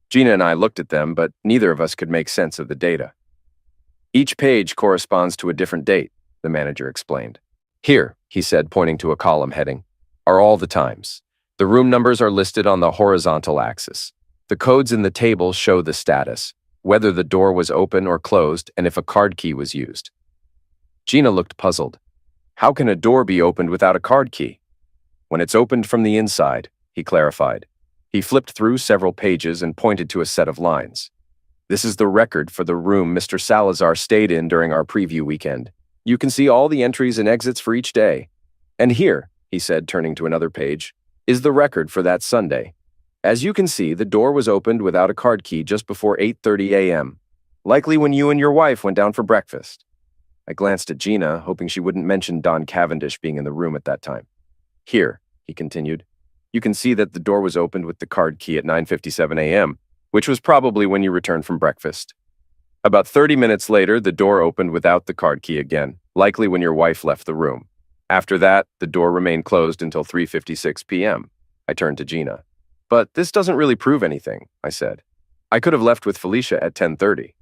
Gina and I looked at them, but neither of us could make sense of the data. Each page corresponds to a different date, the manager explained. Here, he said, pointing to a column heading, are all the times. The room numbers are listed on the horizontal axis. The codes in the table show the status, whether the door was open or closed, and if a card key was used. Gina looked puzzled. How can a door be opened without a card key? When it's opened from the inside, he clarified. He flipped through several pages and pointed to a set of lines. This is the record for the room Mr. Salazar stayed in during our preview weekend. You can see all the entries and exits for each day. And here, he said, turning to another page, is the record for that Sunday. As you can see, the door was opened without a card key just before 8:30 a.m., likely when you and your wife went down for breakfast. I glanced at Gina, hoping she wouldn't mention Don Cavendish being in the room at that time. Here, he continued, you can see that the door was opened with the card key at 9:57 a.m., which was probably when you returned from breakfast. About 30 minutes later, the door opened without the card key again, likely when your wife left the room. After that, the door remained closed until 3:56 p.m. I turned to Gina. But this doesn't really prove anything, I said. I could have left with Felicia at 10:30.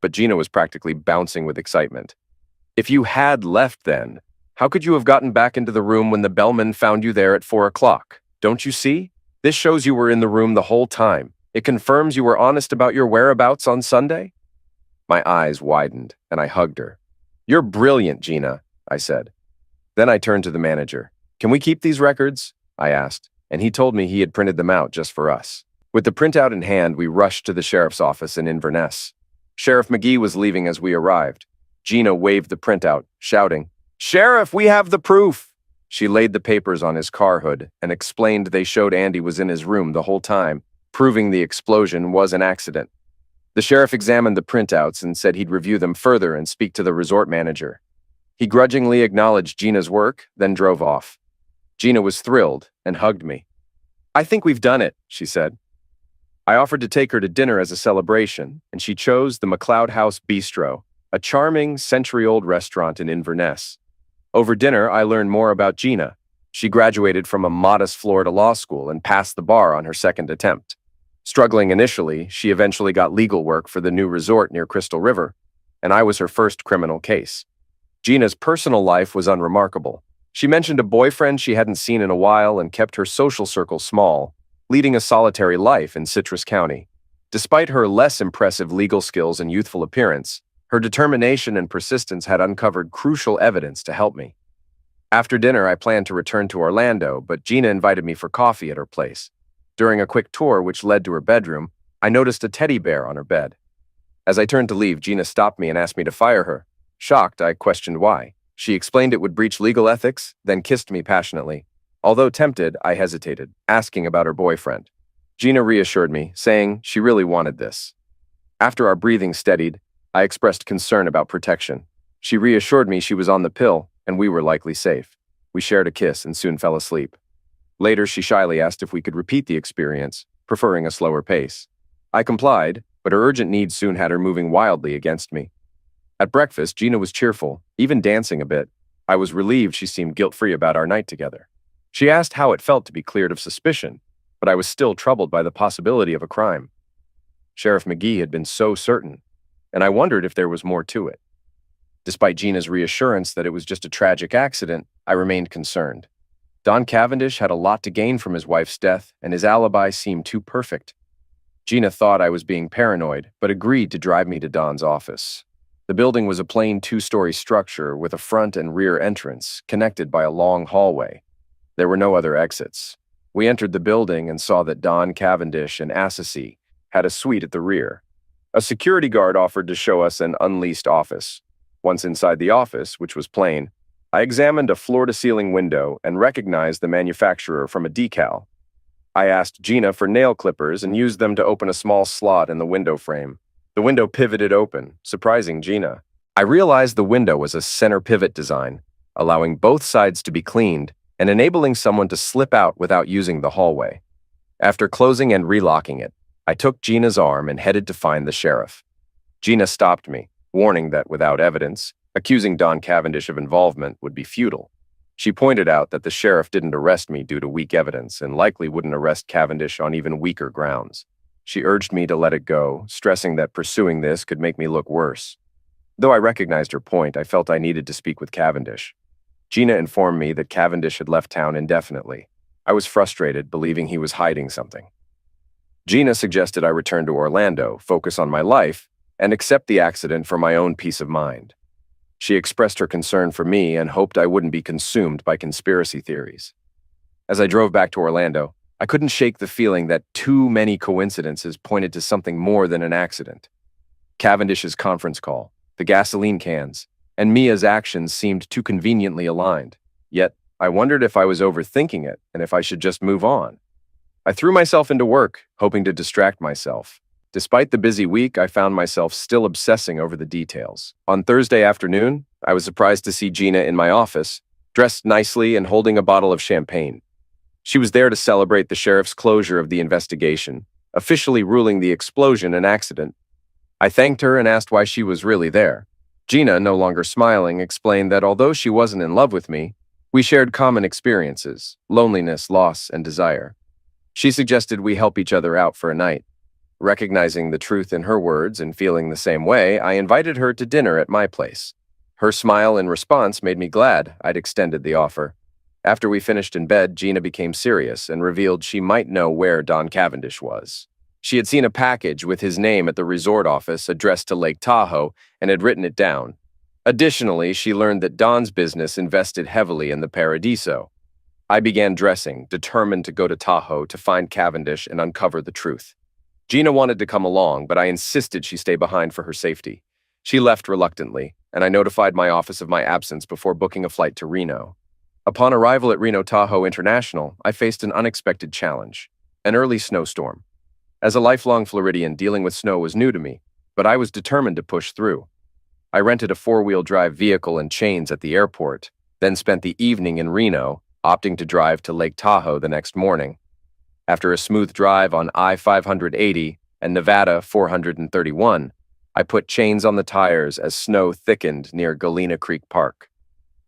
But Gina was practically bouncing with excitement. If you had left then, how could you have gotten back into the room when the bellman found you there at 4 o'clock? Don't you see? This shows you were in the room the whole time. It confirms you were honest about your whereabouts on Sunday. My eyes widened, and I hugged her. You're brilliant, Gina, I said. Then I turned to the manager. Can we keep these records? I asked, and he told me he had printed them out just for us. With the printout in hand, we rushed to the sheriff's office in Inverness. Sheriff McGee was leaving as we arrived. Gina waved the printout, shouting, Sheriff, we have the proof! She laid the papers on his car hood and explained they showed Andy was in his room the whole time, proving the explosion was an accident. The sheriff examined the printouts and said he'd review them further and speak to the resort manager. He grudgingly acknowledged Gina's work, then drove off. Gina was thrilled and hugged me. I think we've done it, she said. I offered to take her to dinner as a celebration, and she chose the McLeod House Bistro, a charming, century-old restaurant in Inverness. Over dinner, I learned more about Gina. She graduated from a modest Florida law school and passed the bar on her second attempt. Struggling initially, she eventually got legal work for the new resort near Crystal River, and I was her first criminal case. Gina's personal life was unremarkable. She mentioned a boyfriend she hadn't seen in a while and kept her social circle small, leading a solitary life in Citrus County. Despite her less impressive legal skills and youthful appearance, her determination and persistence had uncovered crucial evidence to help me. After dinner, I planned to return to Orlando, but Gina invited me for coffee at her place. During a quick tour which led to her bedroom, I noticed a teddy bear on her bed. As I turned to leave, Gina stopped me and asked me to fire her. Shocked, I questioned why. She explained it would breach legal ethics, then kissed me passionately. Although tempted, I hesitated, asking about her boyfriend. Gina reassured me, saying she really wanted this. After our breathing steadied, I expressed concern about protection. She reassured me she was on the pill, and we were likely safe. We shared a kiss and soon fell asleep. Later, she shyly asked if we could repeat the experience, preferring a slower pace. I complied, but her urgent needs soon had her moving wildly against me. At breakfast, Gina was cheerful, even dancing a bit. I was relieved she seemed guilt-free about our night together. She asked how it felt to be cleared of suspicion, but I was still troubled by the possibility of a crime. Sheriff McGee had been so certain, and I wondered if there was more to it. Despite Gina's reassurance that it was just a tragic accident, I remained concerned. Don Cavendish had a lot to gain from his wife's death, and his alibi seemed too perfect. Gina thought I was being paranoid, but agreed to drive me to Don's office. The building was a plain two-story structure with a front and rear entrance, connected by a long hallway. There were no other exits. We entered the building and saw that Don Cavendish and Assisi had a suite at the rear. A security guard offered to show us an unleased office. Once inside the office, which was plain, I examined a floor-to-ceiling window and recognized the manufacturer from a decal. I asked Gina for nail clippers and used them to open a small slot in the window frame. The window pivoted open, surprising Gina. I realized the window was a center pivot design, allowing both sides to be cleaned and enabling someone to slip out without using the hallway. After closing and relocking it, I took Gina's arm and headed to find the sheriff. Gina stopped me, warning that without evidence, accusing Don Cavendish of involvement would be futile. She pointed out that the sheriff didn't arrest me due to weak evidence and likely wouldn't arrest Cavendish on even weaker grounds. She urged me to let it go, stressing that pursuing this could make me look worse. Though I recognized her point, I felt I needed to speak with Cavendish. Gina informed me that Cavendish had left town indefinitely. I was frustrated, believing he was hiding something. Gina suggested I return to Orlando, focus on my life, and accept the accident for my own peace of mind. She expressed her concern for me and hoped I wouldn't be consumed by conspiracy theories. As I drove back to Orlando, I couldn't shake the feeling that too many coincidences pointed to something more than an accident. Cavendish's conference call, the gasoline cans, and Mia's actions seemed too conveniently aligned. Yet, I wondered if I was overthinking it and if I should just move on. I threw myself into work, hoping to distract myself. Despite the busy week, I found myself still obsessing over the details. On Thursday afternoon, I was surprised to see Gina in my office, dressed nicely and holding a bottle of champagne. She was there to celebrate the sheriff's closure of the investigation, officially ruling the explosion an accident. I thanked her and asked why she was really there. Gina, no longer smiling, explained that although she wasn't in love with me, we shared common experiences, loneliness, loss, and desire. She suggested we help each other out for a night. Recognizing the truth in her words and feeling the same way, I invited her to dinner at my place. Her smile in response made me glad I'd extended the offer. After we finished in bed, Gina became serious and revealed she might know where Don Cavendish was. She had seen a package with his name at the resort office addressed to Lake Tahoe and had written it down. Additionally, she learned that Don's business invested heavily in the Paradiso. I began dressing, determined to go to Tahoe to find Cavendish and uncover the truth. Gina wanted to come along, but I insisted she stay behind for her safety. She left reluctantly, and I notified my office of my absence before booking a flight to Reno. Upon arrival at Reno Tahoe International, I faced an unexpected challenge: an early snowstorm. As a lifelong Floridian, dealing with snow was new to me, but I was determined to push through. I rented a four-wheel drive vehicle and chains at the airport, then spent the evening in Reno, opting to drive to Lake Tahoe the next morning. After a smooth drive on I-580 and Nevada 431, I put chains on the tires as snow thickened near Galena Creek Park.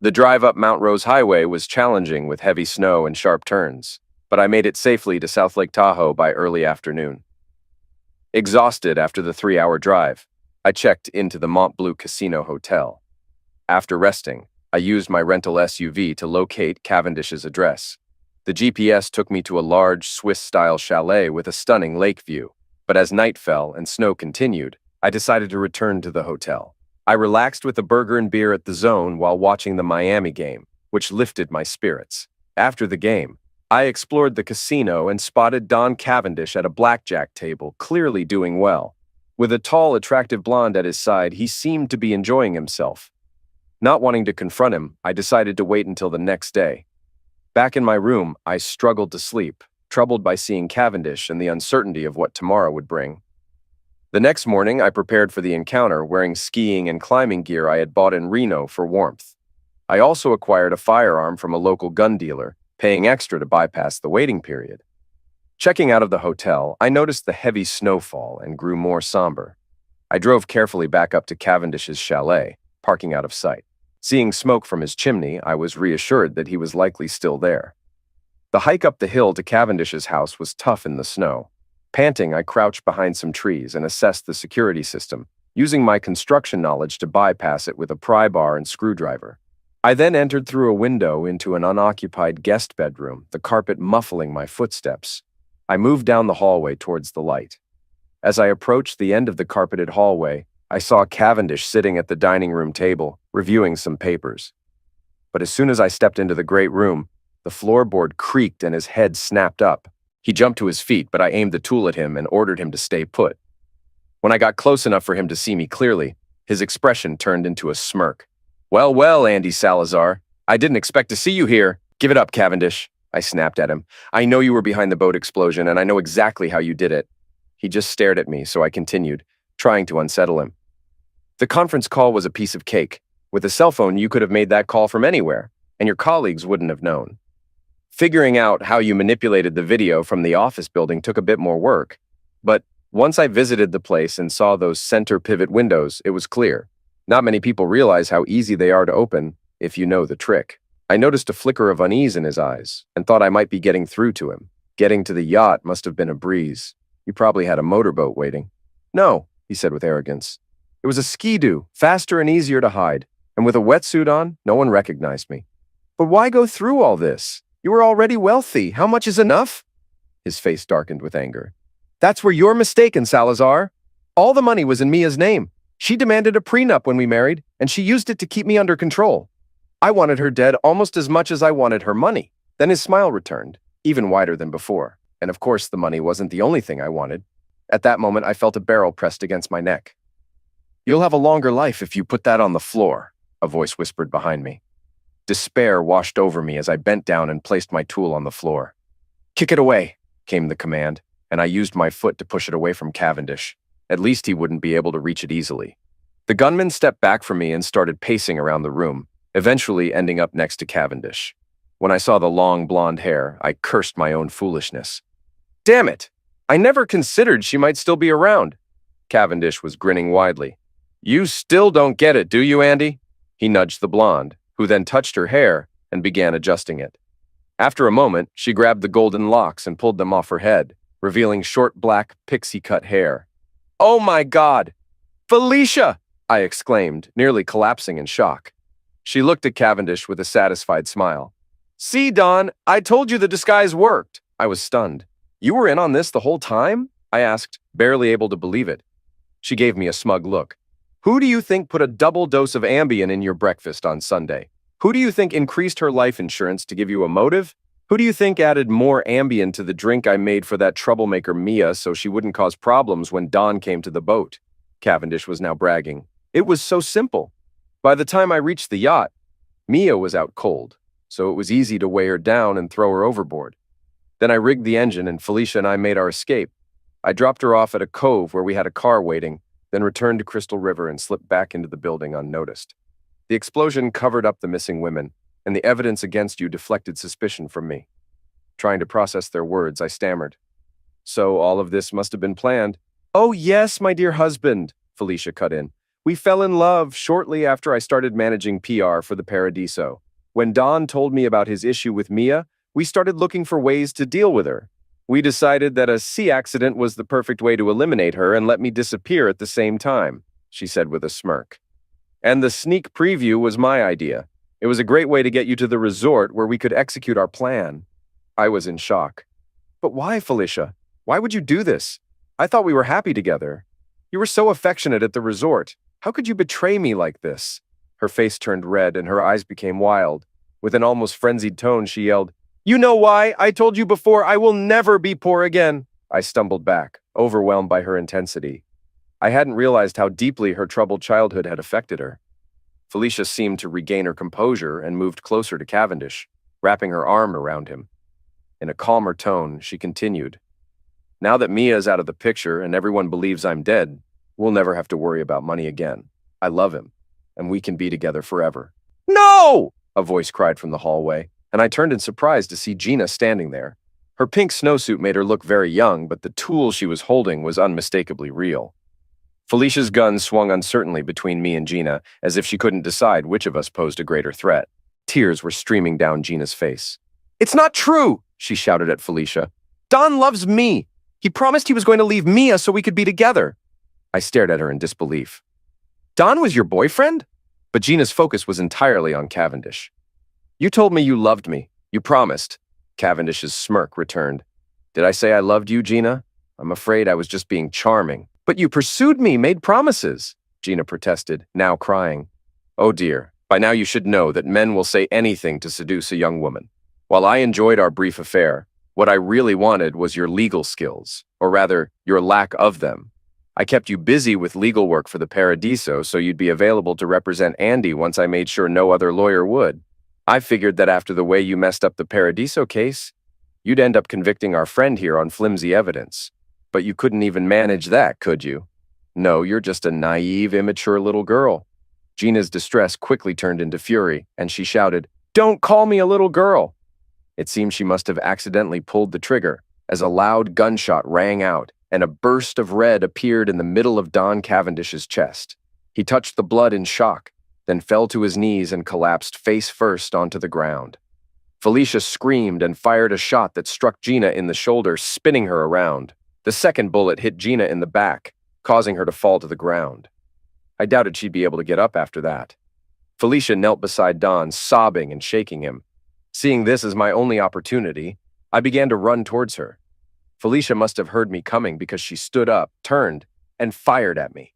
The drive up Mount Rose Highway was challenging with heavy snow and sharp turns, but I made it safely to South Lake Tahoe by early afternoon. Exhausted after the 3-hour drive, I checked into the Mont Bleu Casino Hotel. After resting, I used my rental SUV to locate Cavendish's address. The GPS took me to a large Swiss-style chalet with a stunning lake view, but as night fell and snow continued, I decided to return to the hotel. I relaxed with a burger and beer at the Zone while watching the Miami game, which lifted my spirits. After the game, I explored the casino and spotted Don Cavendish at a blackjack table, clearly doing well. With a tall, attractive blonde at his side, he seemed to be enjoying himself. Not wanting to confront him, I decided to wait until the next day. Back in my room, I struggled to sleep, troubled by seeing Cavendish and the uncertainty of what tomorrow would bring. The next morning, I prepared for the encounter, wearing skiing and climbing gear I had bought in Reno for warmth. I also acquired a firearm from a local gun dealer, paying extra to bypass the waiting period. Checking out of the hotel, I noticed the heavy snowfall and grew more somber. I drove carefully back up to Cavendish's chalet, parking out of sight. Seeing smoke from his chimney, I was reassured that he was likely still there. The hike up the hill to Cavendish's house was tough in the snow. Panting, I crouched behind some trees and assessed the security system, using my construction knowledge to bypass it with a pry bar and screwdriver. I then entered through a window into an unoccupied guest bedroom, the carpet muffling my footsteps. I moved down the hallway towards the light. As I approached the end of the carpeted hallway, I saw Cavendish sitting at the dining room table, reviewing some papers. But as soon as I stepped into the great room, the floorboard creaked and his head snapped up. He jumped to his feet, but I aimed the tool at him and ordered him to stay put. When I got close enough for him to see me clearly, his expression turned into a smirk. "Well, well, Andy Salazar. I didn't expect to see you here. Give it up, Cavendish," I snapped at him. "I know you were behind the boat explosion, and I know exactly how you did it." He just stared at me, so I continued, trying to unsettle him. "The conference call was a piece of cake. With a cell phone, you could have made that call from anywhere, and your colleagues wouldn't have known. Figuring out how you manipulated the video from the office building took a bit more work, but once I visited the place and saw those center pivot windows, it was clear. Not many people realize how easy they are to open if you know the trick." I noticed a flicker of unease in his eyes and thought I might be getting through to him. Getting to the yacht must have been a breeze. You probably had a motorboat waiting. "No," he said with arrogance. "It was a ski-doo, faster and easier to hide. And with a wetsuit on, no one recognized me." "But why go through all this? You were already wealthy. How much is enough?" His face darkened with anger. "That's where you're mistaken, Salazar. All the money was in Mia's name. She demanded a prenup when we married, and she used it to keep me under control. I wanted her dead almost as much as I wanted her money." Then his smile returned, even wider than before. And of course, the money wasn't the only thing I wanted. At that moment, I felt a barrel pressed against my neck. "You'll have a longer life if you put that on the floor," a voice whispered behind me. Despair washed over me as I bent down and placed my tool on the floor. "Kick it away," came the command, and I used my foot to push it away from Cavendish. At least he wouldn't be able to reach it easily. The gunman stepped back from me and started pacing around the room, eventually ending up next to Cavendish. When I saw the long blonde hair, I cursed my own foolishness. "Damn it! I never considered she might still be around." Cavendish was grinning widely. "You still don't get it, do you, Andy?" He nudged the blonde, who then touched her hair and began adjusting it. After a moment, she grabbed the golden locks and pulled them off her head, revealing short black pixie-cut hair. "Oh my God! Felicia!" I exclaimed, nearly collapsing in shock. She looked at Cavendish with a satisfied smile. "See, Don, I told you the disguise worked." I was stunned. "You were in on this the whole time?" I asked, barely able to believe it. She gave me a smug look. "Who do you think put a double dose of Ambien in your breakfast on Sunday? Who do you think increased her life insurance to give you a motive? Who do you think added more Ambien to the drink I made for that troublemaker Mia so she wouldn't cause problems when Don came to the boat?" Cavendish was now bragging. "It was so simple. By the time I reached the yacht, Mia was out cold, so it was easy to weigh her down and throw her overboard. Then I rigged the engine and Felicia and I made our escape. I dropped her off at a cove where we had a car waiting, then returned to Crystal River and slipped back into the building unnoticed. The explosion covered up the missing women, and the evidence against you deflected suspicion from me." Trying to process their words, I stammered. "So all of this must have been planned." "Oh yes, my dear husband," Felicia cut in. "We fell in love shortly after I started managing PR for the Paradiso. When Don told me about his issue with Mia, we started looking for ways to deal with her. We decided that a sea accident was the perfect way to eliminate her and let me disappear at the same time," she said with a smirk. "And the sneak preview was my idea. It was a great way to get you to the resort where we could execute our plan." I was in shock. "But why, Felicia? Why would you do this? I thought we were happy together. You were so affectionate at the resort. How could you betray me like this?" Her face turned red and her eyes became wild. With an almost frenzied tone, she yelled, "You know why? I told you before, I will never be poor again." I stumbled back, overwhelmed by her intensity. I hadn't realized how deeply her troubled childhood had affected her. Felicia seemed to regain her composure and moved closer to Cavendish, wrapping her arm around him. In a calmer tone, she continued, "Now that Mia is out of the picture and everyone believes I'm dead, we'll never have to worry about money again. I love him, and we can be together forever." "No!" a voice cried from the hallway, and I turned in surprise to see Gina standing there. Her pink snowsuit made her look very young, but the tool she was holding was unmistakably real. Felicia's gun swung uncertainly between me and Gina, as if she couldn't decide which of us posed a greater threat. Tears were streaming down Gina's face. "It's not true!" she shouted at Felicia. "Don loves me! He promised he was going to leave Mia so we could be together." I stared at her in disbelief. "Don was your boyfriend?" But Gina's focus was entirely on Cavendish. "You told me you loved me. You promised." Cavendish's smirk returned. "Did I say I loved you, Gina? I'm afraid I was just being charming." "But you pursued me, made promises," Gina protested, now crying. "Oh dear, by now you should know that men will say anything to seduce a young woman. While I enjoyed our brief affair, what I really wanted was your legal skills, or rather, your lack of them. I kept you busy with legal work for the Paradiso so you'd be available to represent Andy once I made sure no other lawyer would. I figured that after the way you messed up the Paradiso case, you'd end up convicting our friend here on flimsy evidence. But you couldn't even manage that, could you? No, you're just a naive, immature little girl. Gina's distress quickly turned into fury, and she shouted, "Don't call me a little girl!" It seemed she must have accidentally pulled the trigger, as a loud gunshot rang out, and a burst of red appeared in the middle of Don Cavendish's chest. He touched the blood in shock, then fell to his knees and collapsed face first onto the ground. Felicia screamed and fired a shot that struck Gina in the shoulder, spinning her around. The second bullet hit Gina in the back, causing her to fall to the ground. I doubted she'd be able to get up after that. Felicia knelt beside Don, sobbing and shaking him. Seeing this as my only opportunity, I began to run towards her. Felicia must have heard me coming because she stood up, turned, and fired at me.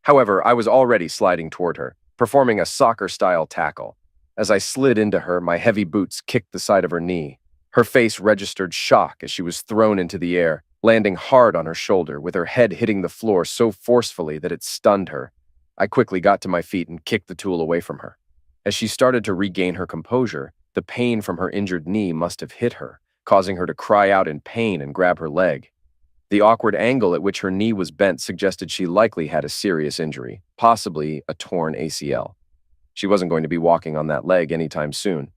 However, I was already sliding toward her, performing a soccer-style tackle. As I slid into her, my heavy boots kicked the side of her knee. Her face registered shock as she was thrown into the air, landing hard on her shoulder, with her head hitting the floor so forcefully that it stunned her. I quickly got to my feet and kicked the tool away from her. As she started to regain her composure, the pain from her injured knee must have hit her, causing her to cry out in pain and grab her leg. The awkward angle at which her knee was bent suggested she likely had a serious injury, possibly a torn ACL. She wasn't going to be walking on that leg anytime soon.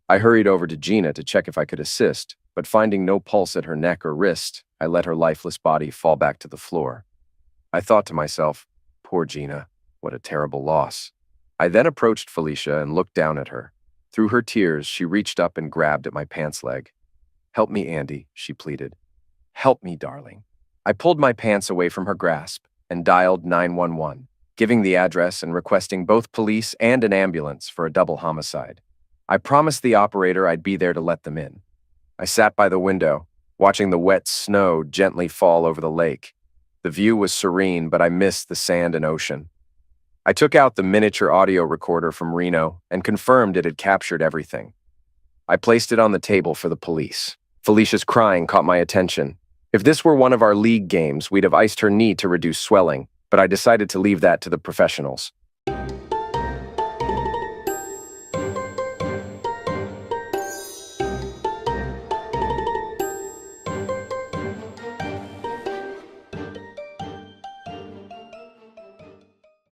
I hurried over to Gina to check if I could assist, but finding no pulse at her neck or wrist, I let her lifeless body fall back to the floor. I thought to myself, poor Gina, what a terrible loss. I then approached Felicia and looked down at her. Through her tears, she reached up and grabbed at my pants leg. "Help me, Andy," she pleaded. "Help me, darling." I pulled my pants away from her grasp and dialed 911, giving the address and requesting both police and an ambulance for a double homicide. I promised the operator I'd be there to let them in. I sat by the window, watching the wet snow gently fall over the lake. The view was serene, but I missed the sand and ocean. I took out the miniature audio recorder from Reno and confirmed it had captured everything. I placed it on the table for the police. Felicia's crying caught my attention. If this were one of our league games, we'd have iced her knee to reduce swelling, but I decided to leave that to the professionals.